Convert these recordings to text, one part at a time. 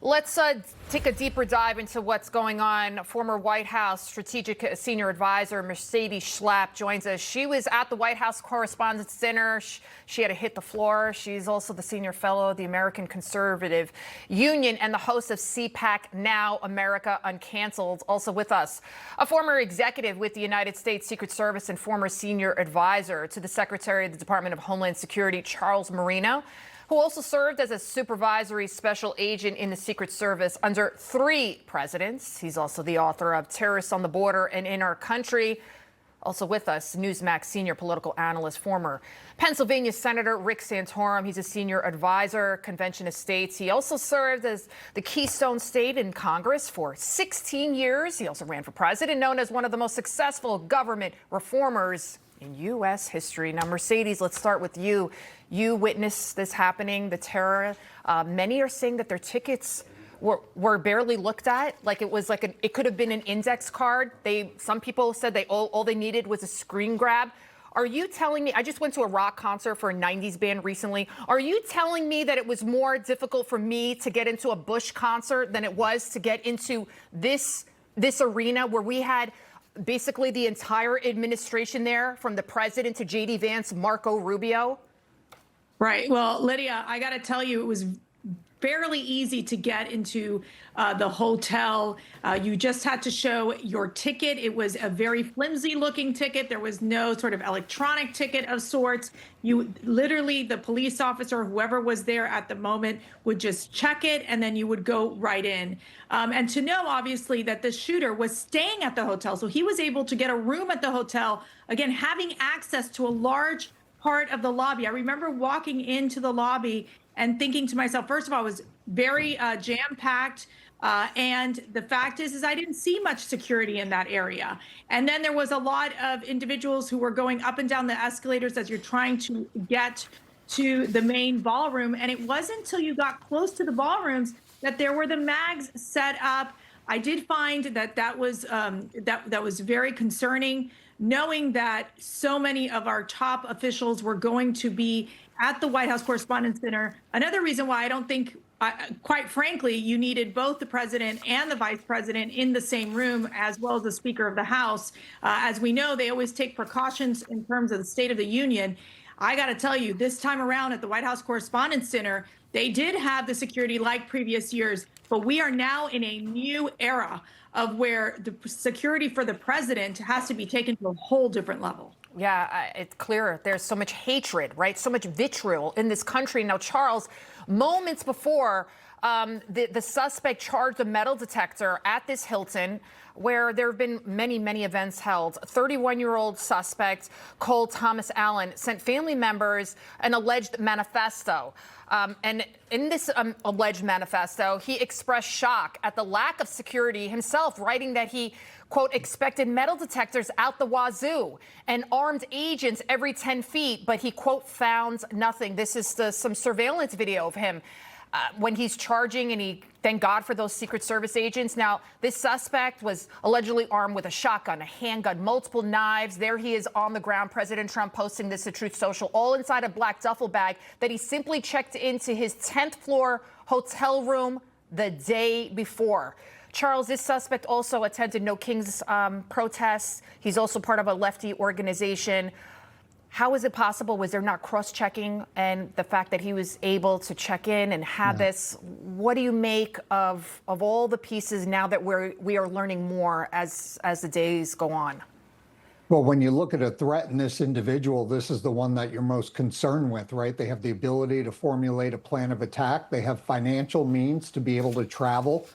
Let's take a deeper dive into what's going on. Former White House Strategic Senior Advisor Mercedes Schlapp joins us. She was at the White House Correspondents' Dinner. She had to hit the floor. She's also the Senior Fellow of the American Conservative Union and the host of CPAC Now, America Uncanceled. Also with us, a former executive with the United States Secret Service and former Senior Advisor to the Secretary of the Department of Homeland Security, Charles Marino, who also served as a supervisory special agent in the Secret Service under 3 presidents. He's also the author of Terrorists on the Border and in Our Country. Also with us, Newsmax senior political analyst, former Pennsylvania Senator Rick Santorum. He's a senior advisor, Convention of States. He also served as the Keystone State in Congress for 16 years. He also ran for president, known as one of the most successful government reformers in U.S. history. Now, Mercedes, let's start with you. You witnessed this happening, the terror. Many are saying that their tickets were barely looked at, like it was like it could have been an index card. Some people said all they needed was a screen grab. Are you telling me? I just went to a rock concert for a 90s band recently. Are you telling me that it was more difficult for me to get into a Bush concert than it was to get into this arena where we had basically the entire administration there, from the president to J.D. Vance, Marco Rubio? Right. Well, Lydia, I got to tell you, it was fairly easy to get into the hotel. You just had to show your ticket. It was a very flimsy looking ticket. There was no sort of electronic ticket of sorts. You literally, the police officer, whoever was there at the moment, would just check it, and then you would go right in. And to know, obviously, that the shooter was staying at the hotel, so he was able to get a room at the hotel, again, having access to a large part of the lobby. I remember walking into the lobby and thinking to myself, first of all, it was very jam-packed. And the fact is I didn't see much security in that area. And then there was a lot of individuals who were going up and down the escalators as you're trying to get to the main ballroom. And it wasn't until you got close to the ballrooms that there were the mags set up. I did find that was that was very concerning, knowing that so many of our top officials were going to be at the White House Correspondents' Dinner. Another reason why I don't think, quite frankly, you needed both the president and the vice president in the same room, as well as the Speaker of the House. As we know, they always take precautions in terms of the State of the Union. I got to tell you, this time around at the White House Correspondents' Dinner, they did have the security like previous years, but we are now in a new era of where the security for the president has to be taken to a whole different level. Yeah, it's clear there's so much hatred, right? So much vitriol in this country. Now, Charles, moments before the suspect charged a metal detector at this Hilton, where there have been many, many events held. 31-year-old suspect, Cole Thomas Allen, sent family members an alleged manifesto. And in this alleged manifesto, he expressed shock at the lack of security himself, writing that he, quote, expected metal detectors out the wazoo and armed agents every 10 feet, but he, quote, found nothing. This is some surveillance video of him when he's charging, and he thank God for those Secret Service agents. Now, this suspect was allegedly armed with a shotgun, a handgun, multiple knives. There he is on the ground. President Trump posting this to Truth Social, all inside a black duffel bag that he simply checked into his 10th floor hotel room the day before. Charles, this suspect also attended No Kings protests. He's also part of a lefty organization. How is it possible? Was there not cross-checking, and the fact that he was able to check in and have this? What do you make of all the pieces now that we are learning more as the days go on? Well, when you look at a threat in this individual, this is the one that you're most concerned with, right? They have the ability to formulate a plan of attack. They have financial means to be able to travel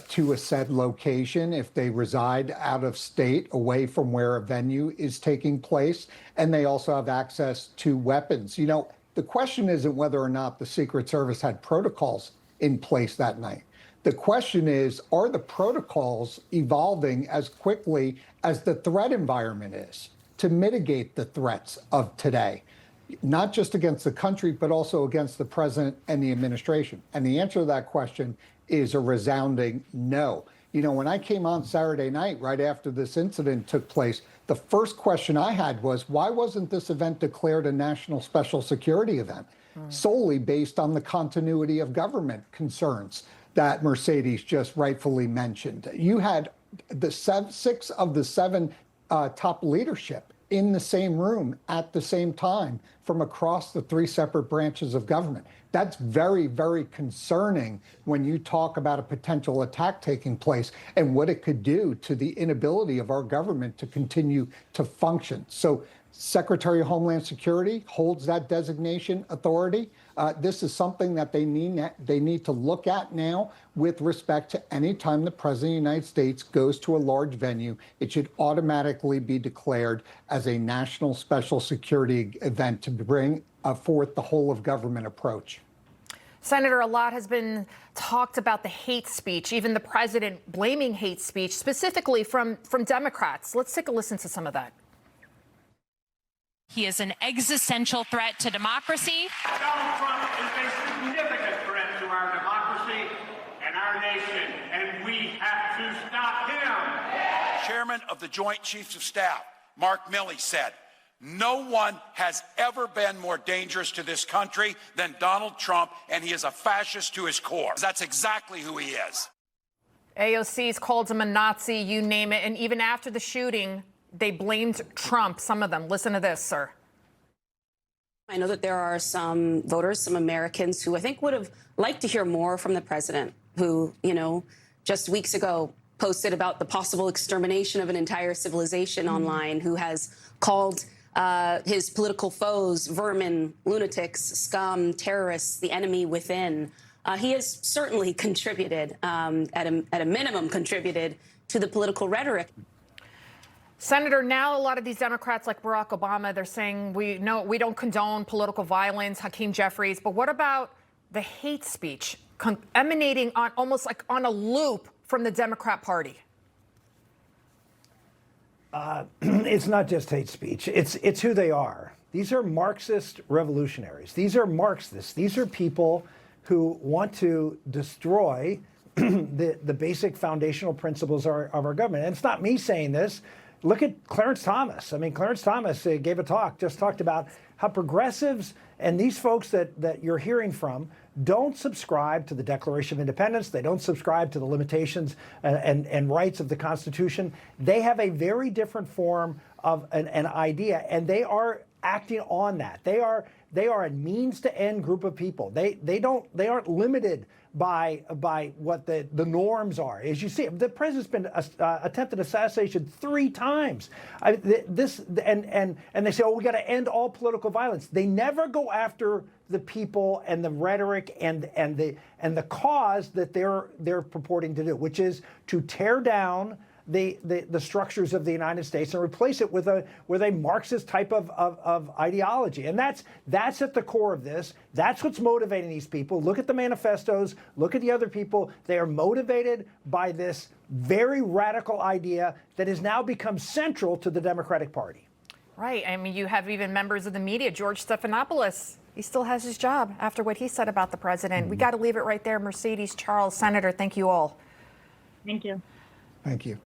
to a said location if they reside out of state, away from where a venue is taking place. And they also have access to weapons. You know, the question isn't whether or not the Secret Service had protocols in place that night. The question is, are the protocols evolving as quickly as the threat environment is to mitigate the threats of today? Not just against the country, but also against the president and the administration. And the answer to that question is a resounding no. You know, when I came on Saturday night, right after this incident took place, the first question I had was, why wasn't this event declared a national special security event? Solely based on the continuity of government concerns that Mercedes just rightfully mentioned. You had the 6 of the 7 top leadership in the same room at the same time from across the 3 separate branches of government. That's very, very concerning when you talk about a potential attack taking place and what it could do to the inability of our government to continue to function. So Secretary of Homeland Security holds that designation authority. This is something that they need to look at now with respect to any time the President of the United States goes to a large venue. It should automatically be declared as a national special security event to bring forth the whole of government approach. Senator, a lot has been talked about the hate speech, even the president blaming hate speech, specifically from Democrats. Let's take a listen to some of that. He is an existential threat to democracy. Donald Trump is a significant threat to our democracy and our nation, and we have to stop him. Chairman of the Joint Chiefs of Staff, Mark Milley, said, "No one has ever been more dangerous to this country than Donald Trump, and he is a fascist to his core." That's exactly who he is. AOC's called him a Nazi, you name it, and even after the shooting, they blamed Trump, some of them. Listen to this, sir. I know that there are some voters, some Americans who I think would have liked to hear more from the president, who, just weeks ago posted about the possible extermination of an entire civilization online, who has called his political foes vermin, lunatics, scum, terrorists, the enemy within. He has certainly contributed, at a minimum, contributed to the political rhetoric. Senator, now a lot of these Democrats like Barack Obama, they're saying we don't condone political violence, Hakeem Jeffries, but what about the hate speech emanating on almost like on a loop from the Democrat Party? It's not just hate speech. It's who they are. These are Marxist revolutionaries. These are Marxists. These are people who want to destroy the basic foundational principles of our government. And it's not me saying this. Look at Clarence Thomas. I mean, Clarence Thomas gave a talk, just talked about how progressives and these folks that you're hearing from don't subscribe to the Declaration of Independence. They don't subscribe to the limitations and rights of the Constitution. They have a very different form of an idea, and they are acting on that. They are a means to end group of people. They aren't limited by what the norms are. As you see, the president's been attempted assassination 3 times. And they say, oh, we got to end all political violence. They never go after the people and the rhetoric and the cause that they're purporting to do, which is to tear down the structures of the United States and replace it with a Marxist type of ideology. And that's at the core of this. That's what's motivating these people. Look at the manifestos. Look at the other people. They are motivated by this very radical idea that has now become central to the Democratic Party. Right. I mean, you have even members of the media, George Stephanopoulos. He still has his job after what he said about the president. We got to leave it right there. Mercedes, Charles, Senator, thank you all. Thank you. Thank you.